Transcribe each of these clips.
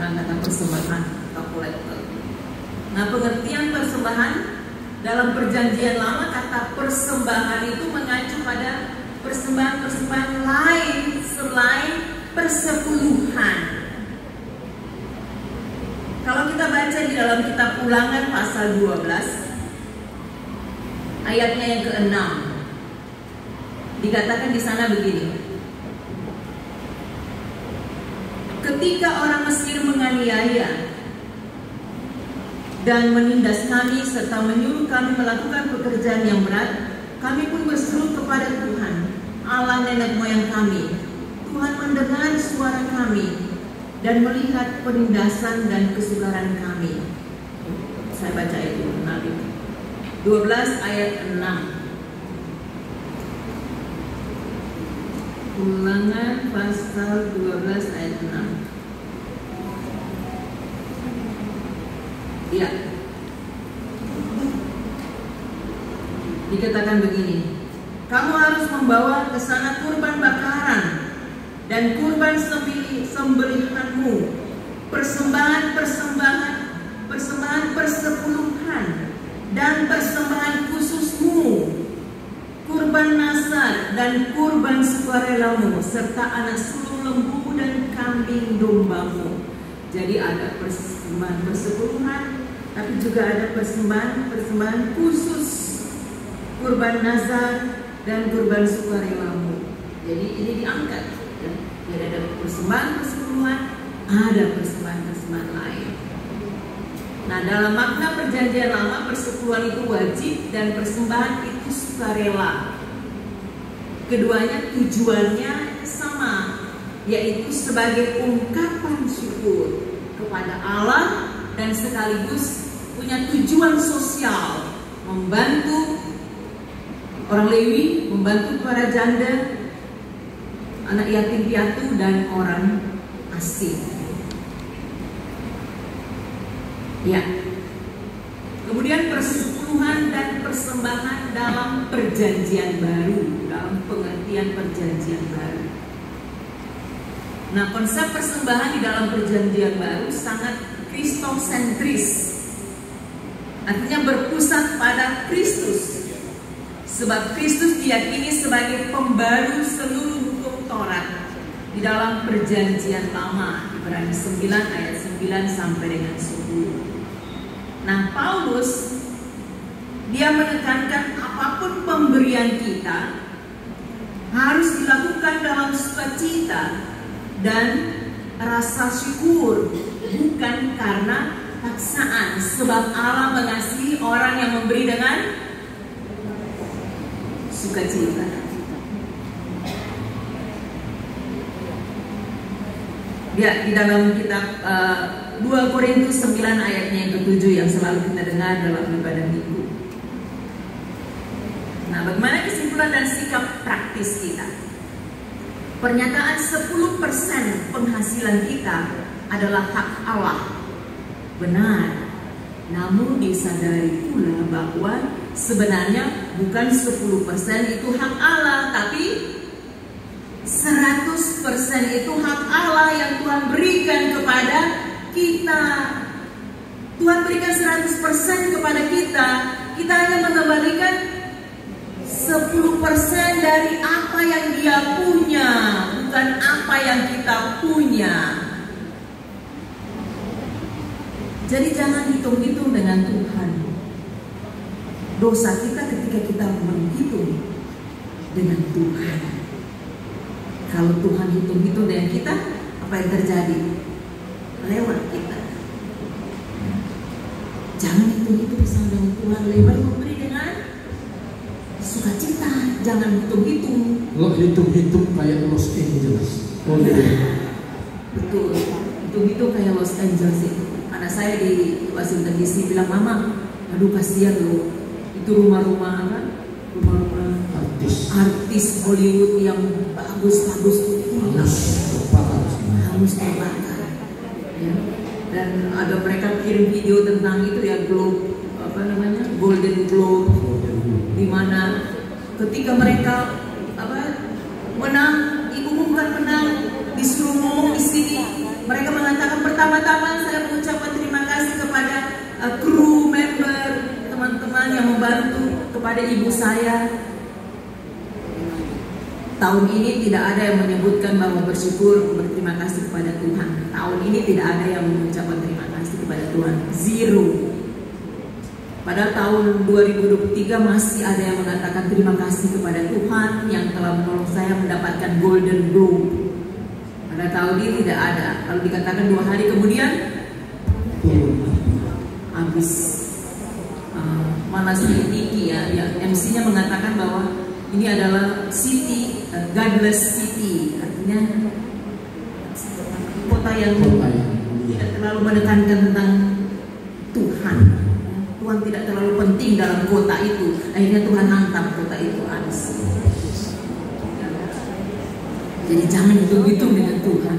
pernah kata persembahan atau kolektor. Nah, pengertian persembahan dalam perjanjian lama, kata persembahan itu mengacu pada persembahan-persembahan lain selain persepuluhan. Kalau kita baca di dalam kitab Ulangan pasal 12 ayatnya yang ke-6, dikatakan di sana begini: ketika orang Mesir menganiaya dan menindas kami serta menyuruh kami melakukan pekerjaan yang berat, kami pun berseru kepada Tuhan, Allah nenek moyang kami. Tuhan mendengar suara kami dan melihat penindasan dan kesukaran kami. Saya baca itu, 12 ayat 6. Ulangan pasal 12 ayat 6. Ya, dikatakan begini: kamu harus membawa ke sana kurban bakaran dan kurban sembelihanmu, persembahan persepuluhan dan persembahan khususmu, kurban nasar dan kurban sukarelamu, serta anak sulung lembu dan kambing dombamu. Jadi ada persembahan persepuluhan, tapi juga ada persembahan khusus, kurban nazar dan kurban sukarelamu. Jadi ini diangkat, ya. Jadi ada persembahan persepuluhan, ada persembahan lain. Nah, dalam makna perjanjian lama, persepuluhan itu wajib dan persembahan itu sukarela. Keduanya tujuannya sama, yaitu sebagai ungkapan syukur kepada Allah dan sekaligus punya tujuan sosial, membantu orang Lewi, membantu para janda, anak yatim piatu, dan orang asing. Ya. Kemudian persepuluhan dan persembahan dalam perjanjian baru, dalam pengertian perjanjian baru. Nah, konsep persembahan di dalam perjanjian baru sangat kristosentris, artinya berpusat pada Kristus, sebab Kristus diyakini sebagai pembaru seluruh hukum Taurat di dalam perjanjian lama, Ibrani 9 ayat 9 sampai dengan 10. Nah, Paulus dia menekankan apapun pemberian kita harus dilakukan dalam sukacita dan rasa syukur, bukan karena paksaan, sebab Allah mengasihi orang yang memberi dengan sukacita. Ya, di dalam kitab 2 Korintus 9 ayatnya yang ke-7 yang selalu kita dengar dalam ibadah minggu. Nah, bagaimana kesimpulan dan sikap praktis kita? Pernyataan 10% penghasilan kita adalah hak Allah. Benar, namun disadari pula bahwa sebenarnya bukan 10% itu hak Allah, tapi 100% itu hak Allah yang Tuhan berikan kepada kita. Tuhan berikan 100% kepada kita. Kita hanya mengembalikan 10% dari apa yang Dia punya, bukan apa yang kita punya. Jadi jangan hitung-hitung dengan Tuhan. Dosa kita ketika kita menghitung dengan Tuhan. Kalau Tuhan hitung-hitung dengan kita, apa yang terjadi? Lewat kita. Jangan hitung-hitung sama dengan Tuhan, lewat memberi dengan sukacita. Jangan hitung-hitung. Lo hitung-hitung kayak Los Angeles. Oh, betul. Hitung-hitung kayak Los Angeles itu. Anak saya di Washington DC bilang, "Mama, aduh kasihan loh. Itu rumah-rumah apa? Rumah-rumah artis Hollywood yang bagus-bagus itu hangus terbakar." Ya. Dan ada mereka kirim video tentang itu ya, Globe, apa namanya, Golden Globe, di mana ketika mereka menang, ibu bukan menang, disuruh ngomong di sini, mereka mengatakan pertama-tama saya mengucapkan terima kasih kepada kru member, teman-teman yang membantu, kepada ibu saya. Tahun ini tidak ada yang menyebutkan bahwa bersyukur, berterima kasih kepada Tuhan. Tahun ini tidak ada yang mengucapkan terima kasih kepada Tuhan. Zero. Pada tahun 2023 masih ada yang mengatakan terima kasih kepada Tuhan yang telah menolong saya mendapatkan Golden Globe. Pada tahun ini tidak ada. Kalau dikatakan 2 hari kemudian habis. Mana si Niki ya, MC-nya mengatakan bahwa ini adalah city, godless city, artinya kota yang tidak terlalu menekankan tentang Tuhan. Tuhan tidak terlalu penting dalam kota itu. Akhirnya Tuhan hantam kota itu habis. Jadi jangan hitung-hitung dengan Tuhan.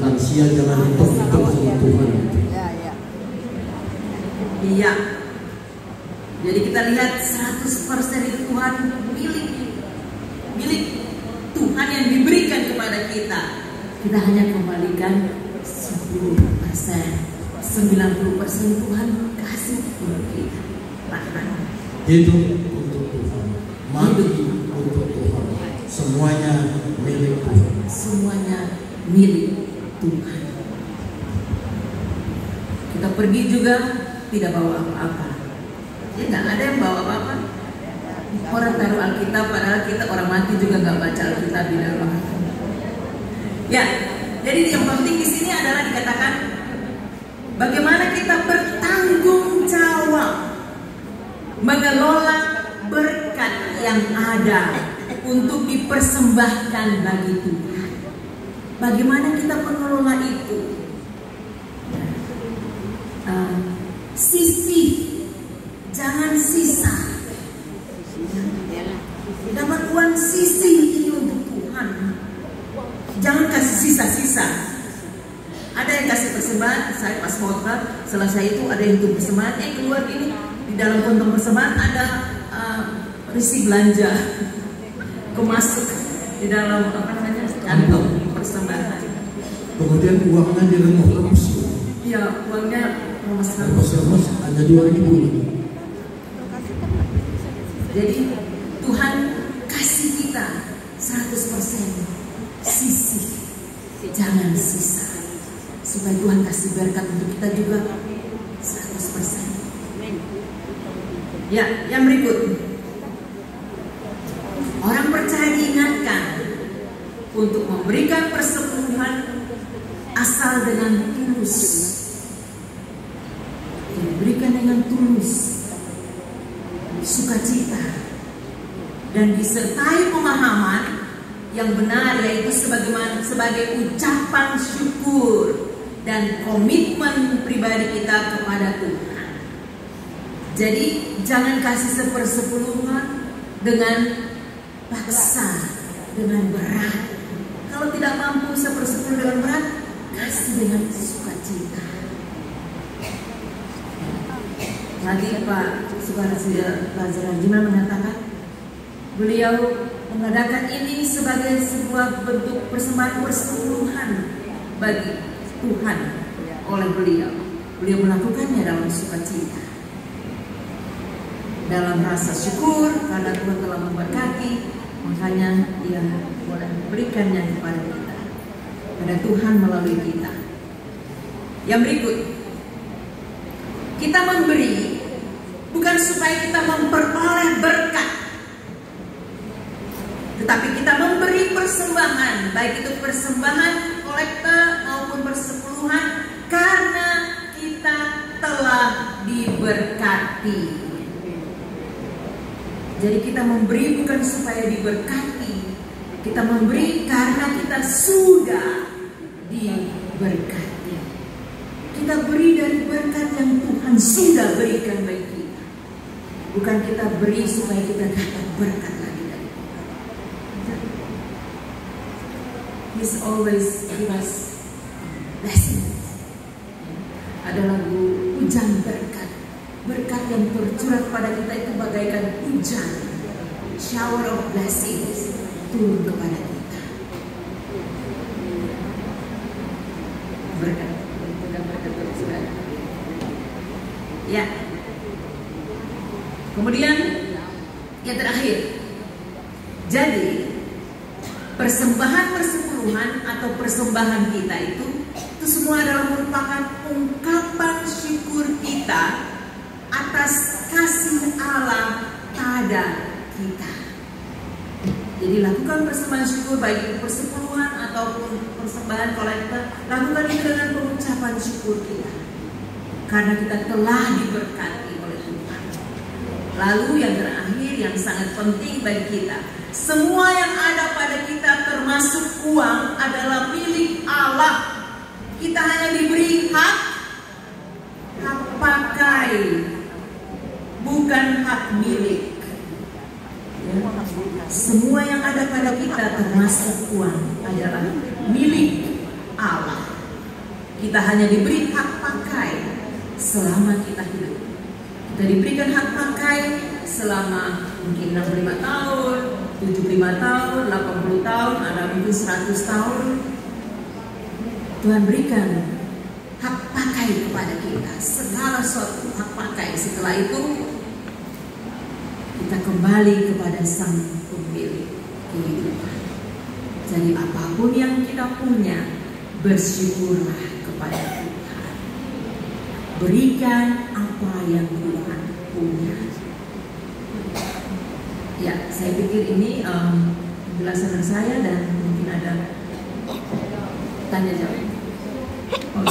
Lansia jangan hitung-hitung dengan Tuhan. Iya. Jadi kita lihat 100% itu Tuhan milik Tuhan yang diberikan kepada kita. Kita hanya kembalikan 10%, 90% Tuhan kasih kepada kita. Hidup untuk Tuhan, mati untuk Tuhan, semuanya milik Tuhan. Semuanya milik Tuhan. Kita pergi juga tidak bawa apa-apa. Ya nggak ada yang bawa apa-apa. Orang taruh Alkitab, padahal kita orang mati juga nggak baca Alkitab di dalam. Ya, jadi yang penting di sini adalah dikatakan bagaimana kita bertanggung jawab mengelola berkat yang ada untuk dipersembahkan bagi Tuhan. Bagaimana kita mengelola itu? Jangan sisa. Dapat uang sisi ini untuk Tuhan. Jangan kasih sisa-sisa. Ada yang kasih persembahan, saya pas khotbah selesai itu ada yang untuk persembahan, keluar ini di dalam kantong persembahan ada risi belanja, kemasuk di dalam kantong persembahan. Kemudian uangnya diremus. Iya, uangnya remus hanya 2.000. Jadi Tuhan kasih kita 100% sisi, jangan sisa, supaya Tuhan kasih berkat untuk kita juga 100%. Ya, yang berikut, orang percaya diingatkan untuk memberikan persepuluhan asal dengan tulus, diberikan dengan tulus, sukacita, dan disertai pemahaman yang benar, yaitu sebagai ucapan syukur dan komitmen pribadi kita kepada Tuhan. Jadi jangan kasih sepersepuluhan dengan paksa, dengan berat. Kalau tidak mampu sepersepuluh dengan berat, kasih dengan sukacita. Tadi Pak Sukarasida Lazarajima mengatakan beliau mengadakan ini sebagai sebuah bentuk persembahan persepuluhan bagi Tuhan oleh beliau. Beliau melakukannya dalam sukacita, dalam rasa syukur karena Tuhan telah memberkati, makanya dia boleh memberikannya kepada kita, pada Tuhan melalui kita. Yang berikut, kita memberi bukan supaya kita memperoleh berkat, tetapi kita memberi persembahan, baik itu persembahan kolekte maupun persepuluhan, karena kita telah diberkati. Jadi kita memberi bukan supaya diberkati, kita memberi karena kita sudah diberkati. Kita beri dari berkat yang Tuhan sudah berikan bagi kita, bukan kita beri supaya kita dapat berkat lagi dari Tuhan. He's always give us blessing. Ada lagu hujan berkat, berkat yang tercurah pada kita itu bagaikan hujan, shower of blessings turun kepada kita. berkat. Pegang berkat terus, saudara. Ya. Kemudian yang terakhir. Jadi persembahan persepuluhan atau persembahan kita itu semua adalah merupakan ungkapan syukur kita atas kasih Allah pada kita. Jadi lakukan persembahan syukur baik itu persepuluhan ataupun persembahan kolektor, lakukan itu dengan pengucapan syukur kita karena kita telah diberkati oleh Tuhan. Lalu yang terakhir yang sangat penting bagi kita, semua yang ada pada kita termasuk uang adalah milik Allah. Kita hanya diberi hak pakai, bukan hak milik. Semua yang ada pada kita termasuk uang adalah milik Allah. Kita hanya diberi hak pakai selama kita hidup. Kita diberikan hak pakai selama mungkin 65 tahun, 75 tahun, 80 tahun, ada mungkin 100 tahun. Tuhan berikan hak pakai kepada kita, segala sesuatu hak pakai. Setelah itu kita kembali kepada Sang Pemilik kehidupan. Jadi apapun yang kita punya, bersyukurlah kepada Tuhan. Berikan apa yang Tuhan punya. Ya, saya pikir ini penjelasan saya dan mungkin ada tanya jawab. Oh,